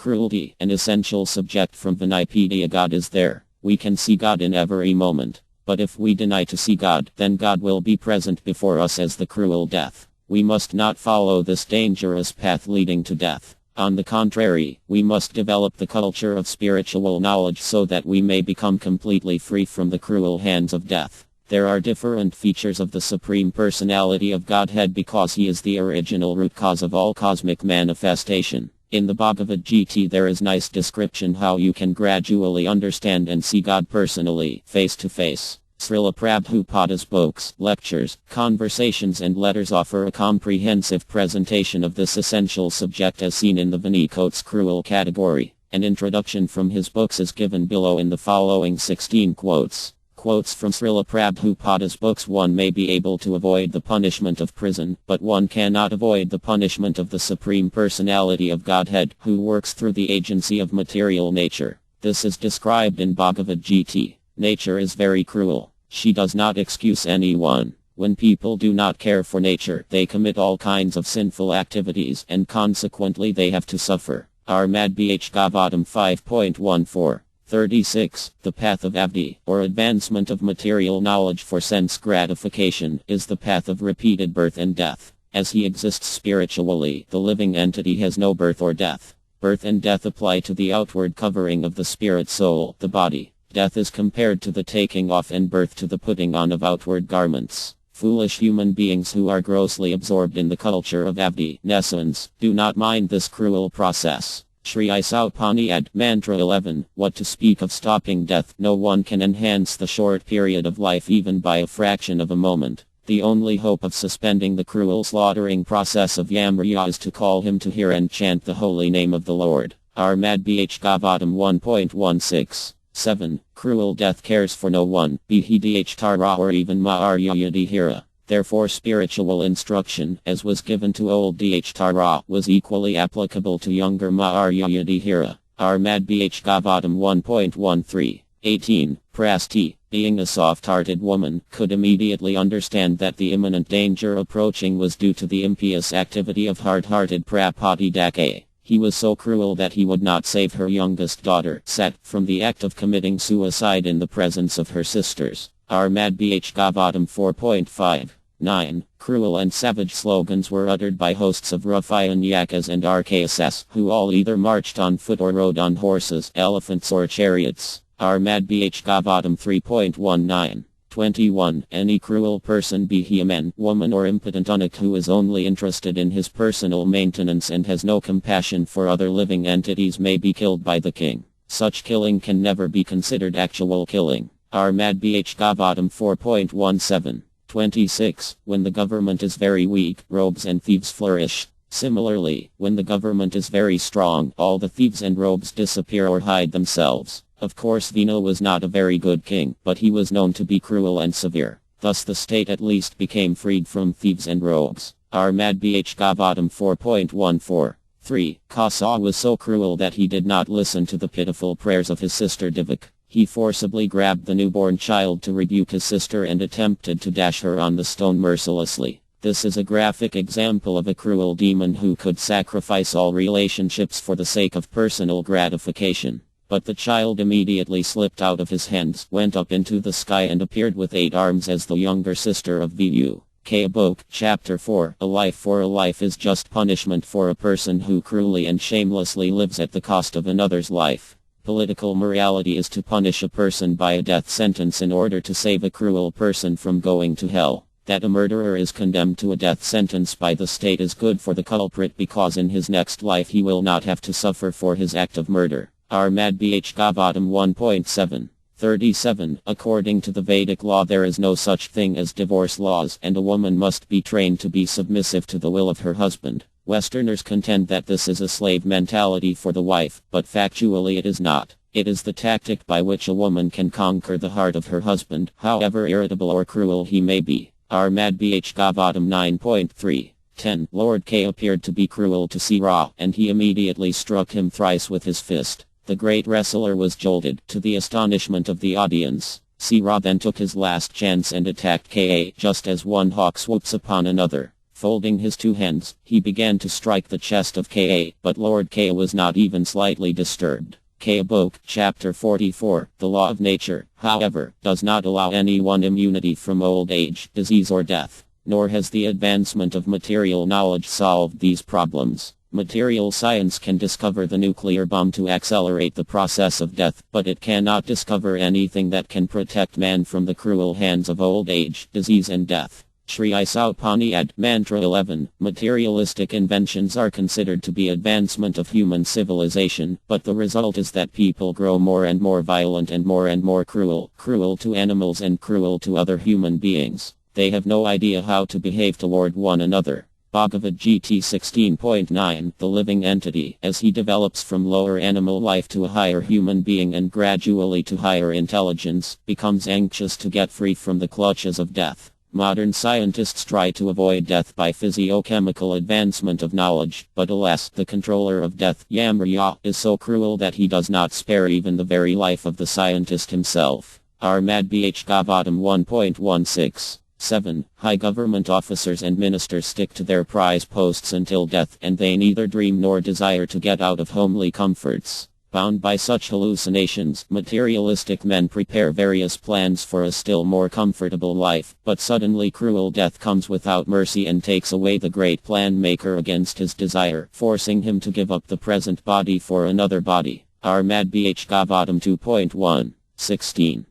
Cruelty, an essential subject from Vinipedia. God is there. We can see God in every moment. But if we deny to see God, then God will be present before us as the cruel death. We must not follow this dangerous path leading to death. On the contrary, we must develop the culture of spiritual knowledge so that we may become completely free from the cruel hands of death. There are different features of the Supreme Personality of Godhead because He is the original root cause of all cosmic manifestation. In the Bhagavad Gita there is nice description how you can gradually understand and see God personally, face to face. Srila Prabhupada's books, lectures, conversations and letters offer a comprehensive presentation of this essential subject as seen in the Vinicote's cruel category. An introduction from his books is given below in the following 16 quotes. Quotes from Srila Prabhupada's books: one may be able to avoid the punishment of prison, but one cannot avoid the punishment of the Supreme Personality of Godhead, who works through the agency of material nature. This is described in Bhagavad Gita. Nature is very cruel. She does not excuse anyone. When people do not care for nature, they commit all kinds of sinful activities, and consequently they have to suffer. Armad Bh Gavatam 5.14. 36. The path of Avdi, or advancement of material knowledge for sense gratification, is the path of repeated birth and death. As he exists spiritually, the living entity has no birth or death. Birth and death apply to the outward covering of the spirit soul, the body. Death is compared to the taking off and birth to the putting on of outward garments. Foolish human beings who are grossly absorbed in the culture of Avdi, nescience, do not mind this cruel process. Sri Isaupaniyad, Mantra 11, what to speak of stopping death? No one can enhance the short period of life even by a fraction of a moment. The only hope of suspending the cruel slaughtering process of Yamriya is to call him to hear and chant the holy name of the Lord. Armad Bh Gavatam 1.16. 7. Cruel death cares for no one, be he Dhtara or even Ma'aryayadihira. Therefore spiritual instruction, as was given to old Dhtara, was equally applicable to younger Ma'aryayadihira. Armad Bh Gavatam 1.13. 18. Prasti, being a soft-hearted woman, could immediately understand that the imminent danger approaching was due to the impious activity of hard-hearted Prapatidake. He was so cruel that he would not save her youngest daughter, Sat, from the act of committing suicide in the presence of her sisters. Armad Bh Gavatam 4.5. 9. Cruel and savage slogans were uttered by hosts of Ruffian Yakas and Arkaisas, who all either marched on foot or rode on horses, elephants or chariots. Armad Bh Gavatam 3.19. 21. Any cruel person, be he a man, woman or impotent eunuch, who is only interested in his personal maintenance and has no compassion for other living entities, may be killed by the king. Such killing can never be considered actual killing. Armad Bh Gavatam 4.17. 26. When the government is very weak, rogues and thieves flourish. Similarly, when the government is very strong, all the thieves and rogues disappear or hide themselves. Of course Vino was not a very good king, but he was known to be cruel and severe. Thus the state at least became freed from thieves and rogues. Armad Bh Gavatam 4.14. 3. Kasa was so cruel that he did not listen to the pitiful prayers of his sister Divak. He forcibly grabbed the newborn child to rebuke his sister and attempted to dash her on the stone mercilessly. This is a graphic example of a cruel demon who could sacrifice all relationships for the sake of personal gratification. But the child immediately slipped out of his hands, went up into the sky and appeared with 8 arms as the younger sister of Vu. K. Book, Chapter 4. A life for a life is just punishment for a person who cruelly and shamelessly lives at the cost of another's life. Political morality is to punish a person by a death sentence in order to save a cruel person from going to hell. That a murderer is condemned to a death sentence by the state is good for the culprit because in his next life he will not have to suffer for his act of murder. Armad Bh Gavatam 1.7. 37. According to the Vedic law there is no such thing as divorce laws, and a woman must be trained to be submissive to the will of her husband. Westerners contend that this is a slave mentality for the wife, but factually it is not. It is the tactic by which a woman can conquer the heart of her husband, however irritable or cruel he may be. Armad Bh Gavatam 9.3. 10. Lord K appeared to be cruel to Sira, and he immediately struck him thrice with his fist. The great wrestler was jolted, to the astonishment of the audience. Sira then took his last chance and attacked Ka, just as one hawk swoops upon another. Folding his two hands, he began to strike the chest of Ka, but Lord Ka was not even slightly disturbed. Ka Book, Chapter 44, The Law of Nature, however, does not allow anyone immunity from old age, disease or death, nor has the advancement of material knowledge solved these problems. Material science can discover the nuclear bomb to accelerate the process of death, but it cannot discover anything that can protect man from the cruel hands of old age, disease and death. Sri Isaupaniyad, Mantra 11, materialistic inventions are considered to be advancement of human civilization, but the result is that people grow more and more violent and more cruel to animals and cruel to other human beings. They have no idea how to behave toward one another. Bhagavad Gita 16.9 The living entity, as he develops from lower animal life to a higher human being and gradually to higher intelligence, becomes anxious to get free from the clutches of death. Modern scientists try to avoid death by physiochemical advancement of knowledge, but alas, the controller of death, Yamraya, is so cruel that he does not spare even the very life of the scientist himself. Armad Bh Gavatam 1.16 7. High government officers and ministers stick to their prize posts until death, and they neither dream nor desire to get out of homely comforts. Bound by such hallucinations, materialistic men prepare various plans for a still more comfortable life, but suddenly cruel death comes without mercy and takes away the great plan maker against his desire, forcing him to give up the present body for another body. Armad Bh Gavatam 2.1 16